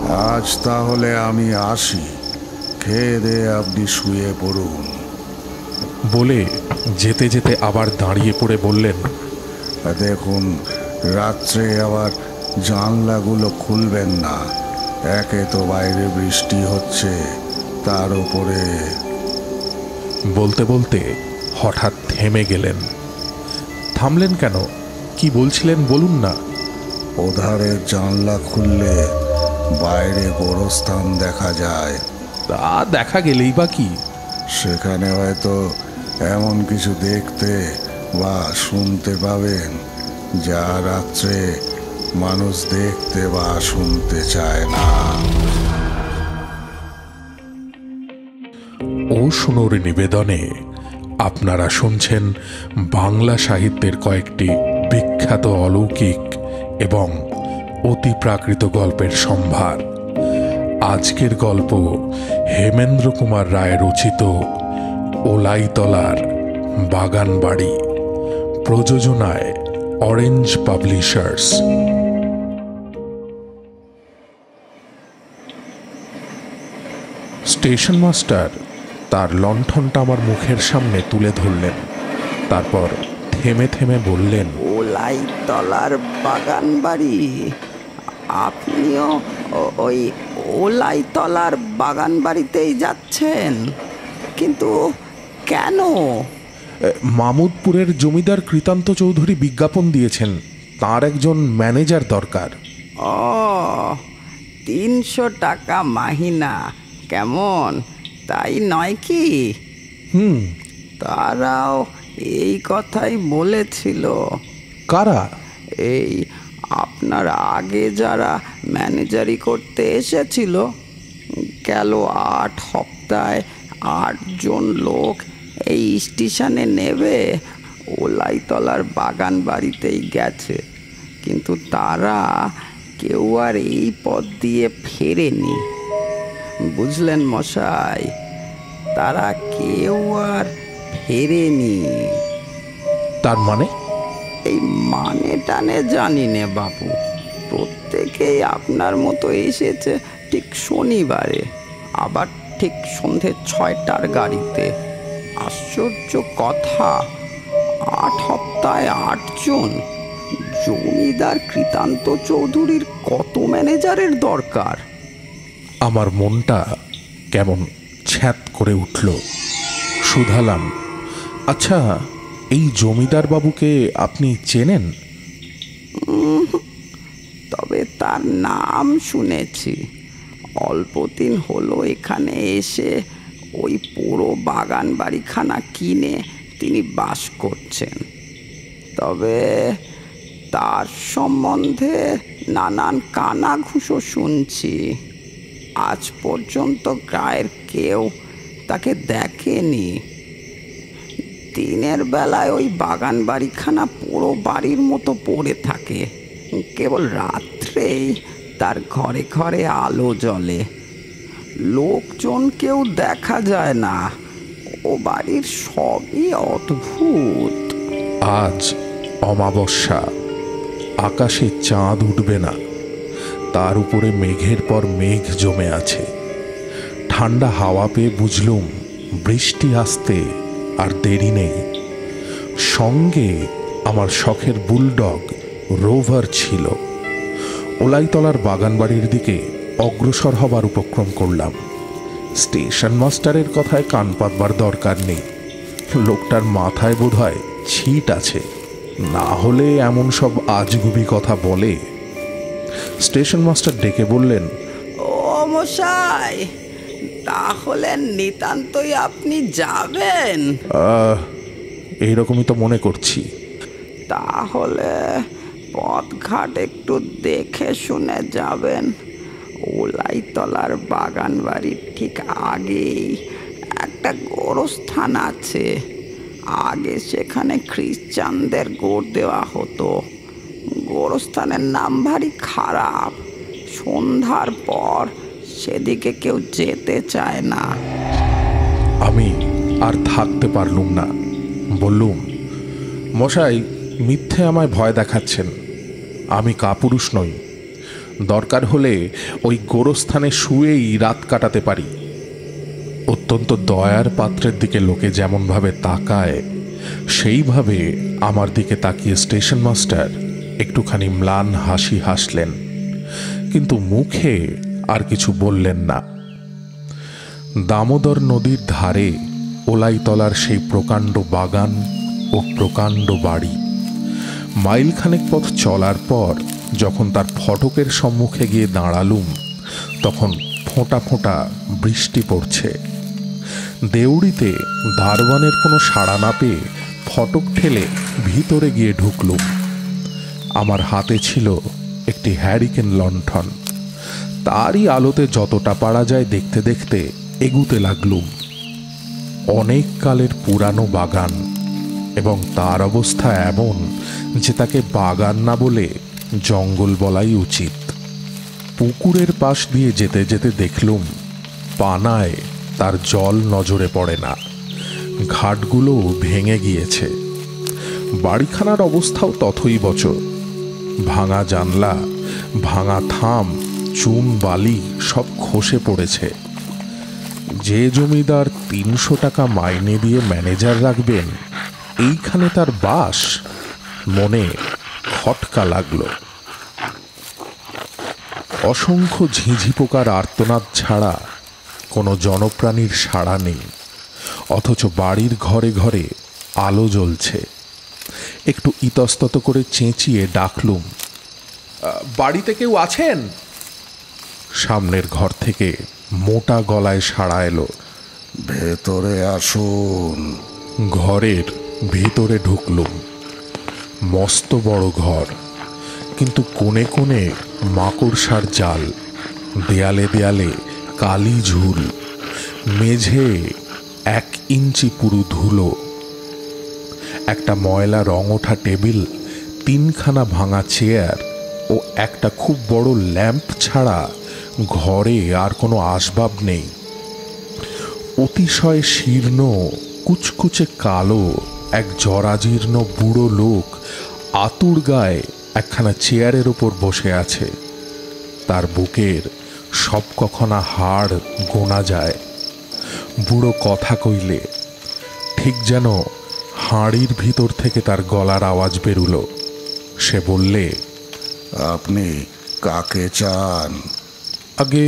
আজ তাহলে আমি আসি, খেয়ে দিয়ে আপনি শুয়ে পড়ুন। বলে যেতে যেতে আবার দাঁড়িয়ে পড়ে বললেন, দেখুন, রাত্রে আবার জানলাগুলো খুলবেন না। একে তো বাইরে বৃষ্টি হচ্ছে, তার উপরে। বলতে বলতে হঠাৎ থেমে গেলেন। থামলেন কেন? কি বলছিলেন বলুন না। ওধারের জানলা খুললে বাইরে গোরস্থান দেখা যায়। তা দেখা গেলেই বা কি? সেখানে হয়তো এমন কিছু দেখতে বা শুনতে পাবেন যা রাত্রে মানুষ দেখতে বা শুনতে চায় না। ও শুনোর নিবেদনে আপনারা শুনছেন বাংলা সাহিত্যের কয়েকটি বিখ্যাত অলৌকিক এবং অতি প্রাকৃত গল্পের সম্ভার। আজকের গল্প হেমেন্দ্র কুমার রায় রচিত ওলাইতলার বাগান বাড়ি, প্রযোজনায় অরেঞ্জ পাবলিশার্স। স্টেশন মাস্টার তার লণ্ঠনটা আমার মুখের সামনে তুলে ধরলেন। তারপর থেমে থেমে বললেন, ওলাইতলার বাগান বাড়ি? আপনিও ওই ওলাইতলার বাগান বাড়িতেই যাচ্ছেন? কিন্তু কেন? মামুদপুরের জমিদার কৃতান্ত চৌধুরী বিজ্ঞাপন দিয়েছেন, তার একজন ম্যানেজার দরকার। ও, 300 টাকা মাহিনা, কেমন তাই নয় কি? তারাও এই কথাই বলেছিল। কারা? এই আপনার আগে যারা ম্যানেজারি করতে এসেছিল, গেল 8 সপ্তাহে 8 জন লোক এই স্টেশনে নেবে ওলাইতলার বাগান বাড়িতেই গেছে, কিন্তু তারা কেউ আর এই পথ দিয়ে ফেরেনি। বুঝলেন মশাই, তারা কেউ আর ফেরেনি। তার মানে? এই মানে টানে জানি নে বাবু, প্রত্যেকেই আপনার মতো এসেছে ঠিক শনিবারে, আবার ঠিক সন্ধে 6টার গাড়িতে। আশ্চর্য কথা, 8 সপ্তাহে 8 জন! জমিদার কৃতান্ত চৌধুরীর কত ম্যানেজারের দরকার? আমার মনটা কেমন ছ্যাত করে উঠল। শুধালাম, আচ্ছা, এই জমিদার বাবুকে আপনি চেনেন? তবে তার নাম শুনেছি। অল্পদিন হলো এখানে এসে ওই পুরো বাগান বাড়িখানা কিনে তিনি বাস করছেন। তবে তার সম্বন্ধে নানান কানাঘুষো শুনছি। আজ পর্যন্ত গায়ের কেউ তাকে দেখেনি। দিনের বেলায় ওই বাগান বাড়িখানা পুরো বাড়ির মতো পড়ে থাকে, কেবল রাত্রেই তার ঘরে ঘরে আলো জ্বলে। লোকজন কেউ দেখা যায় না। ও বাড়ির সবই অদ্ভুত। আজ অমাবস্যা, আকাশে চাঁদ উঠবে না, তার উপরে মেঘের পর মেঘ জমে আছে। ঠান্ডা হাওয়া পেয়ে বুঝলুম বৃষ্টি আসতে আর দেরি নেই। সঙ্গে আমার শখের বুলডগ রোভার ছিল। ওলাইতলার বাগানবাড়ির দিকে অগ্রসর হবার উপক্রম করলাম। স্টেশন মাস্টারের কথায় কান পাতবার দরকার নেই, লোকটার মাথায় বোধহয় ছিট আছে, না হলে এমন সব আজগুবি কথা বলে। স্টেশন মাস্টার ডেকে বললেন, ও মশাই, তাহলে নিতান্তই আপনি যাবেন? এইরকমই তো মনে করছি। তাহলে পথঘাট একটু দেখে শুনে যাবেন। ওলাইতলার বাগান বাড়ির ঠিক আগেই একটা গোরস্থান আছে। আগে সেখানে খ্রিস্টানদের গোড় দেওয়া হতো। গোরস্থানের নাম ভারী খারাপ, সন্ধ্যার পর সেদিকে কেউ যেতে চায় না। আমি আর থাকতে পারলুম না, বললুম, মশাই মিথ্যে আমায় ভয় দেখাচ্ছেন। আমি কাপুরুষ নই, দরকার হলে ওই গোরস্থানে শুয়েই রাত কাটাতে পারি। অত্যন্ত দয়ার পাত্রের দিকে লোকে যেমনভাবে তাকায়, সেইভাবে আমার দিকে তাকিয়ে স্টেশন মাস্টার একটুখানি ম্লান হাসি হাসলেন, কিন্তু মুখে আর কিছু বললেন না। দামোদর নদীর ধারে ওলাইতলার সেই প্রকাণ্ড বাগান ও প্রকাণ্ড বাড়ি। মাইলখানেক পথ চলার পর যখন তার ফটকের সম্মুখে গিয়ে দাঁড়ালুম, তখন ফোঁটা ফোঁটা বৃষ্টি পড়ছে। দেউড়িতে দারোয়ানের কোনো সাড়া না পেয়ে ফটক ঠেলে ভিতরে গিয়ে ঢুকলুম। আমার হাতে ছিল একটি হ্যারিকেন লণ্ঠন। তারই আলোতে যতটা পারা যায় দেখতে দেখতে এগুতে লাগলুম। অনেক কালের পুরানো বাগান, এবং তার অবস্থা এমন যে তাকে বাগান না বলে জঙ্গল বলাই উচিত। পুকুরের পাশ দিয়ে যেতে যেতে দেখলুম পানায় তার জল নজরে পড়ে না, ঘাটগুলো ভেঙে গিয়েছে। বাড়িখানার অবস্থাও তথৈবচ। ভাঙা জানলা, ভাঙা থাম, চুন বালি সব খসে পড়েছে। যে জমিদার 300 টাকা মাইনে দিয়ে ম্যানেজার রাখবেন, এইখানে তার বাস, মনে খটকা লাগলো। অসংখ্য ঝিঁঝি পোকার আর্তনাদ ছাড়া কোনো জনপ্রাণীর সাড়া নেই, অথচ বাড়ির ঘরে ঘরে আলো জ্বলছে। একটু ইতস্তত করে চেঁচিয়ে ডাকলুম, বাড়িতে কেউ আছেন? সামনের ঘর থেকে মোটা গলায় সাড়া এলো, ভেতরে আসুন। ঘরের ভিতরে ঢুকলুম। মস্ত বড় ঘর, কিন্তু কোণে কোণে মাকড়সার জাল, দেয়ালে দেয়ালে কালি ঝুল, মেঝে 1 ইঞ্চি পুরু ধুলো। একটা ময়লা রং ওঠা টেবিল, 3খানা ভাঙা চেয়ার ও একটা খুব বড় ল্যাম্প ছাড়া ঘরে আর কোনো আসবাব নেই। অতিশয় শীর্ণ, কুচকুচে কালো এক জরাজীর্ণ বুড়ো লোক আতুর গায়ে একখানা চেয়ারের ওপর বসে আছে। তার বুকের সব কখনা হাড় গোনা যায়। বুড়ো কথা কইলে ঠিক যেন হাঁড়ির ভিতর থেকে তার গলার আওয়াজ বেরুল। সে বললে, আপনি কাকে চান? আগে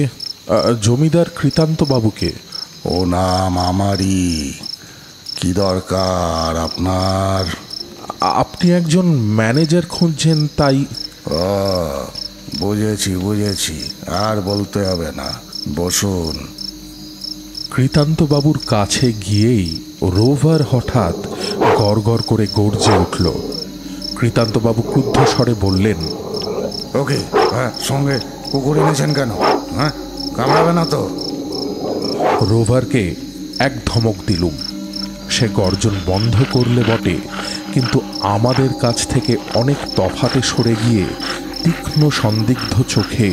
জমিদার কৃতান্ত বাবুকে। ও নাম আমারই। কি দরকার আপনার? আপনি একজন ম্যানেজার খুঁজছেন, তাই। বুঝেছি বুঝেছি, আর বলতে হবে না, বসুন। কৃতান্ত বাবুর কাছে গিয়েই রোভার হঠাৎ গড় গড় করে গর্জে উঠল। কৃতান্ত বাবু ক্রুদ্ধ স্বরে বললেন, ওকে, হ্যাঁ, সঙ্গে কুকুর এনেছেন কেন? হ্যাঁ, কামড়াবে না তো? রোভারকে এক ধমক দিলুম। সে গর্জন বন্ধ করলে বটে, কিন্তু আমাদের কাছ থেকে অনেক তফাতে সরে গিয়ে তীক্ষ্ণ সন্দিগ্ধ চোখে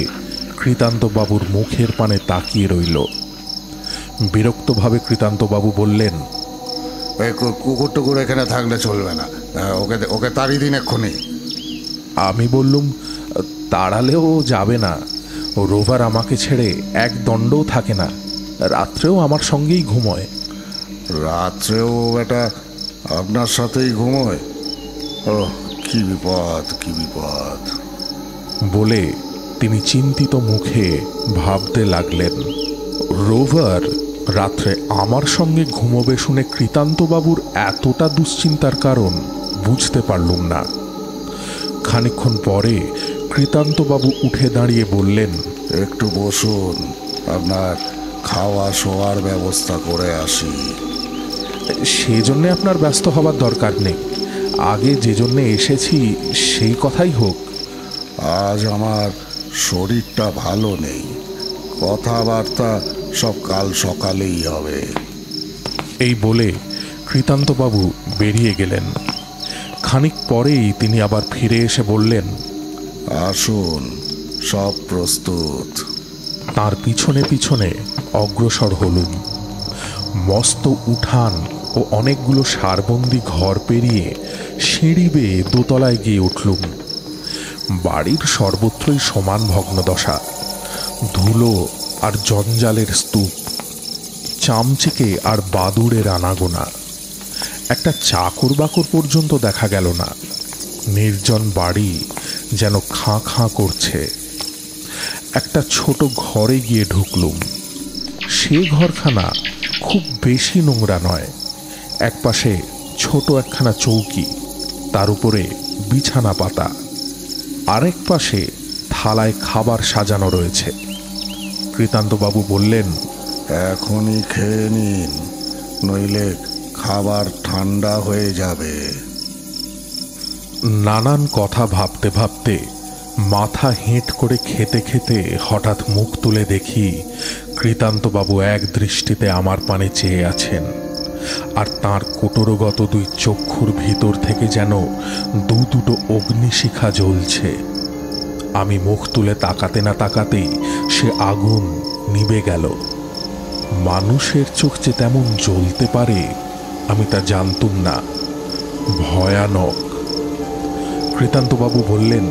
কৃতান্তবাবুর মুখের পানে তাকিয়ে রইল। বিরক্তভাবে কৃতান্তবাবু বললেন, কুকুর টুকুর এখানে থাকলে চলবে না, ওকে ওকে তাড়িয়ে দিন এক্ষুনি। আমি বললুম, তাড়ালেও যাবে না। রোভার আমাকে ছেড়ে এক দণ্ডও থাকে না, রাত্রেও আমার সঙ্গেই ঘুমোয়। রাত্রেও এটা আপনার সাথেই ঘুমোয়? ও, কি বিপদ, কি বিপদ! বলে তিনি চিন্তিত মুখে ভাবতে লাগলেন। রোভার রাত্রে আমার সঙ্গে ঘুমোবে শুনে কৃতান্তবাবুর এতটা দুশ্চিন্তার কারণ বুঝতে পারলুম না। খানিকক্ষণ পরে কৃতান্তবাবু উঠে দাঁড়িয়ে বললেন, একটু বসুন, আপনার খাওয়া শোয়ার ব্যবস্থা করে আসি। সেজন্যে আপনার ব্যস্ত হবার দরকার নেই, আগে যে জন্যে এসেছি সেই কথাই হোক। আজ আমার শরীরটা ভালো নেই, কথাবার্তা সব কাল সকালেই হবে। এই বলে কৃতান্তবাবু বেরিয়ে গেলেন। খানিক পরেই তিনি আবার ফিরে এসে বললেন, আসুন, সব প্রস্তুত। তার পিছনে পিছনে অগ্রসর হলুম। মস্ত উঠান ও অনেকগুলো সারবন্দি ঘর পেরিয়ে সিঁড়ি বেয়ে দোতলায় গিয়ে উঠলুম। বাড়ির সর্বত্রই সমান ভগ্নদশা, ধুলো আর জঞ্জালের স্তূপ, চামচিকে আর বাদুড়ের আনাগোনা। একটা চাকর বাকর পর্যন্ত দেখা গেল না। নির্জন বাড়ি যেন খাঁ খাঁ করছে। একটা ছোট ঘরে গিয়ে ঢুকলুম। সে ঘরখানা খুব বেশি নোংরা নয়। একপাশে ছোট একখানা চৌকি, তার উপরে বিছানা পাতা, আরেক পাশে থালায় খাবার সাজানো রয়েছে। কৃতান্তবাবু বললেন, এখনই খেয়ে নিন, নইলে খাবার ঠান্ডা হয়ে যাবে। নানান কথা ভাবতে ভাবতে মাথা হেঁট করে খেতে খেতে হঠাৎ মুখ তুলে দেখি কৃতান্তবাবু এক দৃষ্টিতে আমার পানে চেয়ে আছেন, আর তাঁর কোটরগত দুই চক্ষুর ভিতর থেকে যেন দুটো অগ্নিশিখা জ্বলছে। আমি মুখ তুলে তাকাতে না তাকাতেই সে আগুন নিভে গেল। মানুষের চোখ যে তেমন জ্বলতে পারে আমি তা জানতুম না। ভয়ানক। কৃতান্তবাবু বললেন,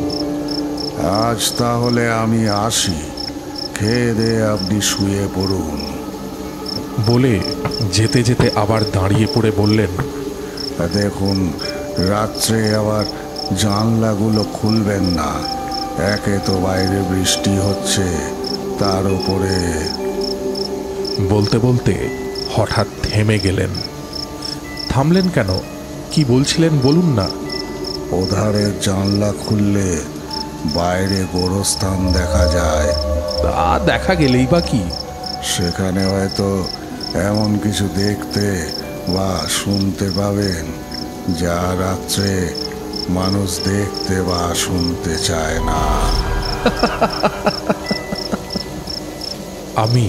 আজ তাহলে আমি আসি, খেয়ে দিয়ে আপনি শুয়ে পড়ুন। বলে যেতে যেতে আবার দাঁড়িয়ে পড়ে বললেন, দেখুন, রাত্রে আবার জানলাগুলো খুলবেন না। একে তো বাইরে বৃষ্টি হচ্ছে, তার উপরে। বলতে বলতে হঠাৎ থেমে গেলেন। থামলেন কেন? কি বলছিলেন বলুন না। ওধারের জানলা খুললে বাইরে গোরস্থান দেখা যায়। তা দেখা গেলেই বা কি? সেখানে হয়তো এমন কিছু দেখতে বা শুনতে পাবেন যা রাত্রে মানুষ দেখতে বা শুনতে চায় না। আমি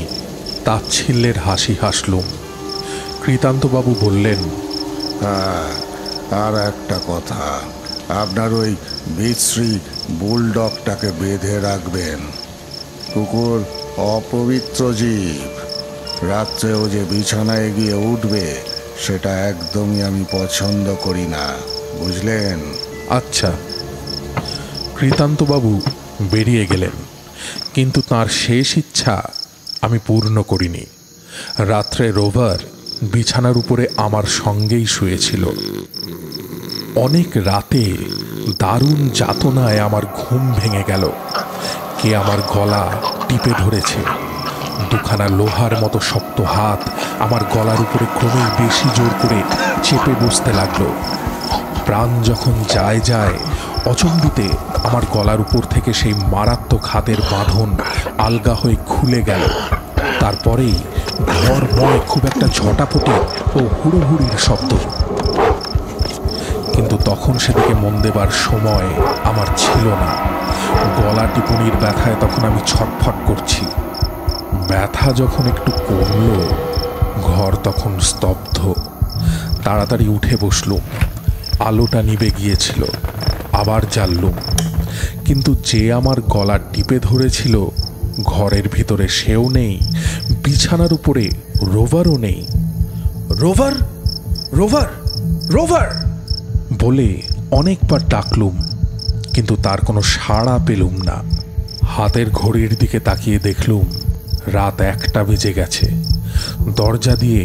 তাচ্ছিল্যের হাসি হাসলুম। কৃতান্তবাবু বললেন, হ্যাঁ, আর একটা কথা, আপনার ওই বিশ্রী বুলডগটাকে বেঁধে রাখবেন। কুকুর অপবিত্র জীব, রাত্রে ও যে বিছানায় গিয়ে উঠবে সেটা একদমই আমি পছন্দ করি না, বুঝলেন? আচ্ছা। কৃতান্তবাবু বেরিয়ে গেলেন, কিন্তু তার শেষ ইচ্ছা আমি পূর্ণ করিনি। রাত্রে রোভার বিছানার উপরে আমার সঙ্গেই শুয়েছিল। অনেক রাতে দারুণ যাতনায় আমার ঘুম ভেঙে গেল। কে আমার গলা টিপে ধরেছে। দুখানা লোহার মতো শক্ত হাত আমার গলার উপরে ক্রমেই বেশি জোর করে চেপে বসতে লাগলো। প্রাণ যখন যায় যায়, অচম্বিতে আমার গলার উপর থেকে সেই মারাত্মক হাতের বাঁধন আলগা হয়ে খুলে গেল। তারপরেই ঘরময় খুব একটা ঝটাপটে ও হুড়োহুড়ির শব্দ। কিন্তু তখন সেদিকে মন দেবার সময় আমার ছিল না। গলা টিপুনির ব্যথায় তখন আমি ছটফট করছি। ব্যথা যখন একটু কমল, ঘর তখন স্তব্ধ। তাড়াতাড়ি উঠে বসলুম। আলোটা নিভে গিয়েছিল। আবার জ্বাললুম, কিন্তু যে আমার গলা টিপে ধরেছিল ঘরের ভিতরে সেও নেই, বিছানার উপরে রোভারও নেই। রোভার, রোভার, রোভার বলে অনেকবার ডাকলুম, কিন্তু তার কোনো সাড়া পেলুম না। হাতের ঘড়ির দিকে তাকিয়ে দেখলুম রাত 1টা বেজে গেছে। দরজা দিয়ে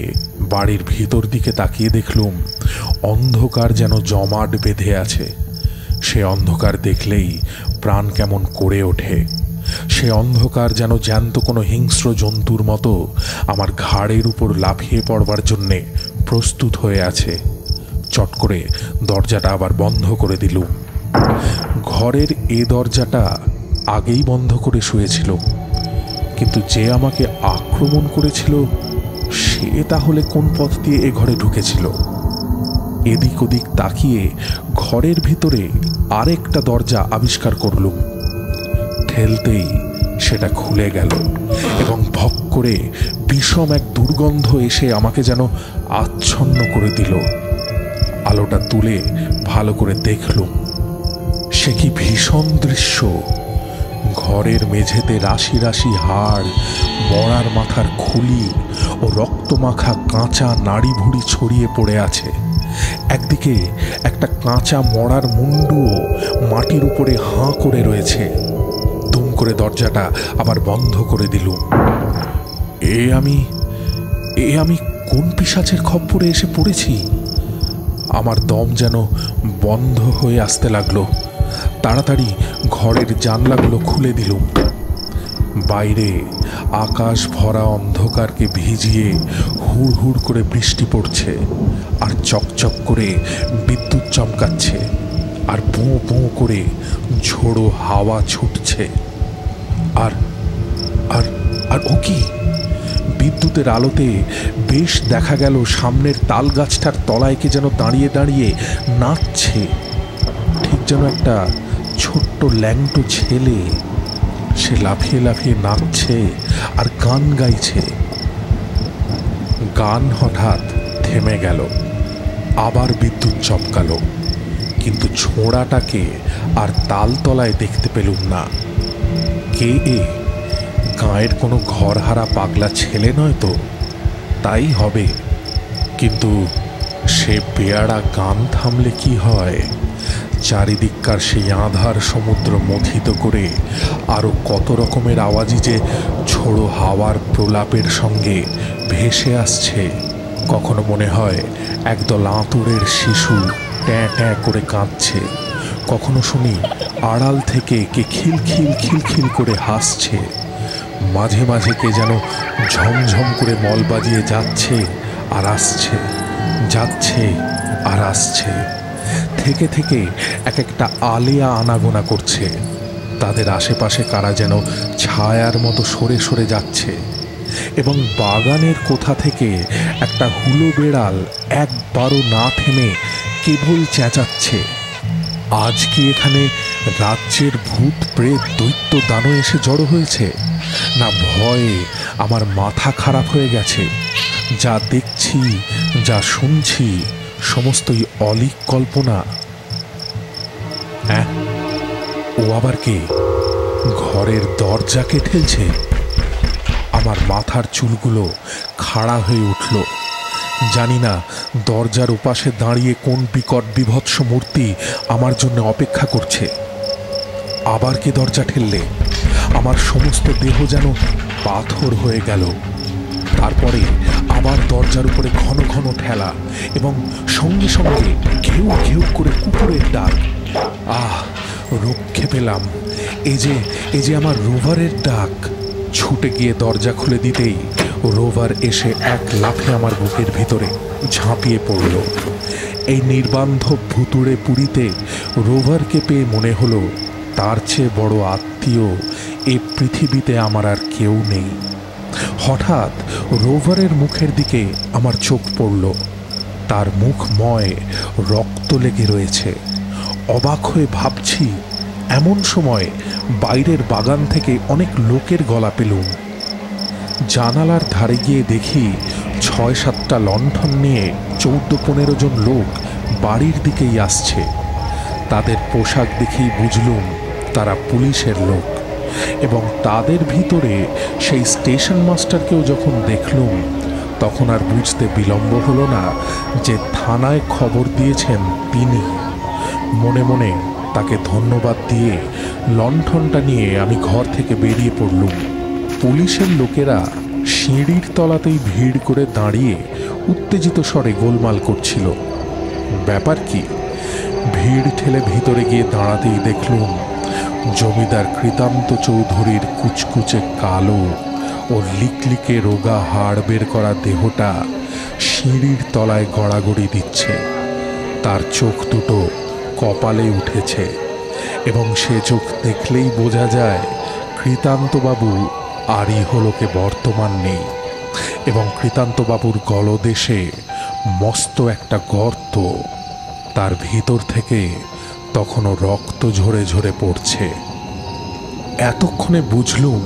বাড়ির ভিতর দিকে তাকিয়ে দেখলুম অন্ধকার যেন জমাট বেঁধে আছে। সে অন্ধকার দেখলেই প্রাণ কেমন করে ওঠে। সে অন্ধকার যেন জ্যান্ত কোনো হিংস্র জন্তুর মতো আমার ঘাড়ের উপর লাফিয়ে পড়বার জন্যে প্রস্তুত হয়ে আছে। চট করে দরজাটা আবার বন্ধ করে দিলুম। ঘরের এ দরজাটা আগেই বন্ধ করে শুয়েছিল, কিন্তু যে আমাকে আক্রমণ করেছিল সে তাহলে কোন পথ দিয়ে এ ঘরে ঢুকেছিল? এদিক ওদিক তাকিয়ে ঘরের ভিতরে আরেকটা দরজা আবিষ্কার করলুম। ঠেলতেই সেটা খুলে গেল এবং ভক করে বিষম এক দুর্গন্ধ এসে আমাকে যেন আচ্ছন্ন করে দিল। আলোটা তুলে ভালো করে দেখলুম, সে কি ভীষণ দৃশ্য! ঘরের মেঝেতে রাশি রাশি হাড়, মরার মাথার খুলি ও রক্তমাখা কাঁচা নাড়ি ভুড়ি ছড়িয়ে পড়ে আছে। একদিকে একটা কাঁচা মড়ার মুন্ডুও মাটির উপরে হাঁ করে রয়েছে। দুম করে দরজাটা আবার বন্ধ করে দিলুম। এ আমি কোন পিশাচের খপ্পরে এসে পড়েছি? আমার দম যেন বন্ধ হয়ে আসতে লাগলো। তাড়াতাড়ি ঘরের জানলাগুলো খুলে দিলুম। বাইরে আকাশ ভরা অন্ধকারকে ভিজিয়ে হুড় হুড় করে বৃষ্টি পড়ছে, আর চকচক করে বিদ্যুৎ চমকাচ্ছে, আর পোঁ পোঁ করে ঝোড়ো হাওয়া ছুটছে। আর আর আর ও কি! বিদ্যুতের আলোতে বেশ দেখা গেল সামনের তাল গাছটার তলায় কে যেন দাঁড়িয়ে দাঁড়িয়ে নাচছে, ঠিক যেন একটা ছোট্ট ল্যাংটো ছেলে। সে লাফিয়ে লাফিয়ে নাচছে আর গান গাইছে। গান হঠাৎ থেমে গেল, আবার বিদ্যুৎ চমকালো, কিন্তু ছোঁড়াটাকে আর তালতলায় দেখতে পেলুম না। কে এ? গাঁয়ের কোনো ঘরহারা পাগলা ছেলে নয় তো? তাই হবে, কিন্তু সে বেয়াড়া গান থামলে কি হয়? চারিদিককার সেই আঁধার সমুদ্র মথিত করে আরো কত রকমের আওয়াজই যে ঝোড়ো হাওয়ার প্রলাপের সঙ্গে ভেসে আসছে। কখনো মনে হয় একদল আঁতুড়ের শিশু ট্যাঁ ট্যাঁ করে কাঁদছে, কখনো শুনি আড়াল থেকে কে খিলখিল খিলখিল করে হাসছে। মাঝে মাঝে কে যেন ঝমঝম করে মল বাজিয়ে যাচ্ছে আর আসছে, যাচ্ছে আর আসছে। থেকে থেকে এক একটা আলিয়া আনাগোনা করছে। তাদের আশেপাশে কারা যেন ছায়ার মতো সরে সরে যাচ্ছে, এবং বাগানের কোথা থেকে একটা হুলো বেড়াল একবারও না থেমে কেবল চেঁচাচ্ছে। আজ কি এখানে রাজ্যের ভূত প্রেত দৈত্য দানব এসে জড়ো হয়েছে, না ভয়ে আমার মাথা খারাপ হয়ে গেছে? যা দেখছি, যা শুনছি, সমস্তই অলীক কল্পনা। হ্যাঁ, ও আবার কে? ঘরের দরজাকে ঠেলছে। আমার মাথার চুলগুলো খাড়া হয়ে উঠল। জানি না দরজার ওপাশে দাঁড়িয়ে কোন বিকট বিভৎস মূর্তি আমার জন্য অপেক্ষা করছে। আবার কে দরজা ঠেললে? আমার সমস্ত দেহ যেন পাথর হয়ে গেল। তারপরে আবার দরজার উপরে ঘন ঘন ঠেলা, এবং সঙ্গে সঙ্গে ঘেউ ঘেউ করে কুকুরের ডাক। আহ, রক্ষে পেলাম। এ যে আমার রোভারের ডাক। ছুটে গিয়ে দরজা খুলে দিতেই রোভার এসে এক লাফে আমার বুকের ভিতরে ঝাঁপিয়ে পড়ল। এই নির্বান্ধব ভুতুড়ে পুরীতে রোভারকে পেয়ে মনে হলো তার চেয়ে বড় আত্মীয় এ পৃথিবীতে আমার আর কেউ নেই। হঠাৎ রোভারের মুখের দিকে আমার চোখ পড়ল। তার মুখময় রক্ত লেগে রয়েছে। অবাক হয়ে ভাবছি, এমন সময় বাইরের বাগান থেকে অনেক লোকের গলা পেলুম। জানালার ধারে গিয়ে দেখি ৬-৭টা লণ্ঠন নিয়ে ১৪-১৫ জন লোক বাড়ির দিকেই আসছে। তাদের পোশাক দেখেই বুঝলুম তারা পুলিশের লোক, এবং তাদের ভিতরে সেই স্টেশন মাস্টারকেও যখন দেখলুম, তখন আর বুঝতে বিলম্ব হলো না যে থানায় খবর দিয়েছেন তিনি। মনে মনে তাকে ধন্যবাদ দিয়ে লণ্ঠনটা নিয়ে আমি ঘর থেকে বেরিয়ে পড়লুম। পুলিশের লোকেরা সিঁড়ির তলাতেই ভিড় করে দাঁড়িয়ে উত্তেজিত স্বরে গোলমাল করছিল। ব্যাপার কি? ভিড় ঠেলে ভিতরে গিয়ে দাঁড়াতেই দেখলুম জমিদার কৃতান্ত চৌধুরীর কুচকুচে কালো ও লিকলিকে রোগা হাড় বের করা দেহটা সিঁড়ির তলায় গড়াগড়ি দিচ্ছে। তার চোখ দুটো কপালে উঠেছে, এবং সে চোখ দেখলেই বোঝা যায় কৃতান্তবাবু আর ইহলোকে বর্তমান নেই, এবং কৃতান্তবাবুর গলদেশে মস্ত একটা গর্ত। তার ভিতর থেকে তখনও রক্ত ঝরে ঝরে পড়ছে। এতক্ষণে বুঝলুম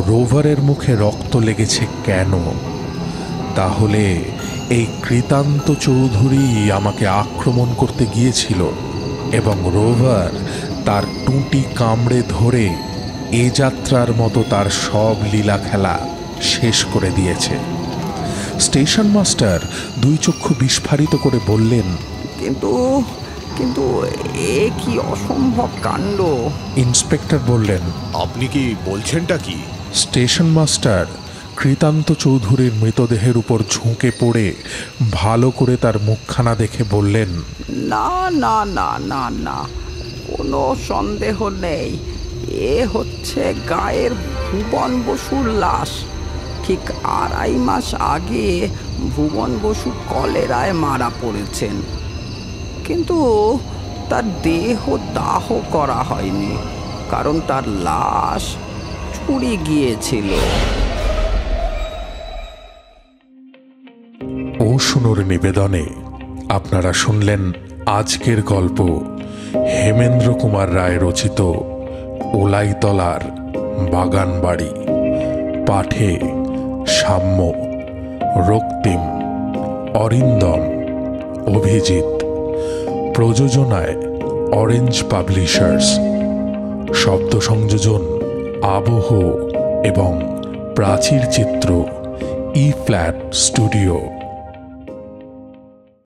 রোভারের মুখে রক্ত লেগেছে কেন। তাহলে এই কৃতান্ত চৌধুরী আমাকে আক্রমণ করতে গিয়েছিল, এবং রোভার তার টুঁটি কামড়ে ধরে এ যাত্রার মতো তার সব লীলা খেলা শেষ করে দিয়েছে। স্টেশন মাস্টার দুই চক্ষু বিস্ফারিত করে বললেন, কিন্তু কিন্তু এ কি অসম্ভব কাণ্ড! ইন্সপেক্টর বললেন, আপনি কি বলছেনটা কি? স্টেশন মাস্টার কৃতান্ত চৌধুরীর মৃতদেহের উপর ঝুঁকে পড়ে ভালো করে তার মুখখানা দেখে বললেন, না না না না না, কোনো সন্দেহ নেই, এ হচ্ছে গায়ের ভুবন বসুর লাশ। ঠিক 2.5 মাস আগে ভুবন বসু কলেরায় মারা পড়েছেন, কিন্তু তার দেহ দাহ করা হয়নি, কারণ তার লাশ চুরি গিয়েছিল। ও শুনুর নিবেদনে আপনারা শুনলেন আজকের গল্প হেমেন্দ্র কুমার রায় রচিত ওলাইতলার বাগান বাড়ি। পাঠে সাম্য, রক্তিম, অরিন্দম, অভিজিৎ। প্রযোজনায় অরেঞ্জ পাবলিশার্স। শব্দ সংযোজন আবহ এবং প্রাচীর চিত্র ই ফ্ল্যাট স্টুডিও।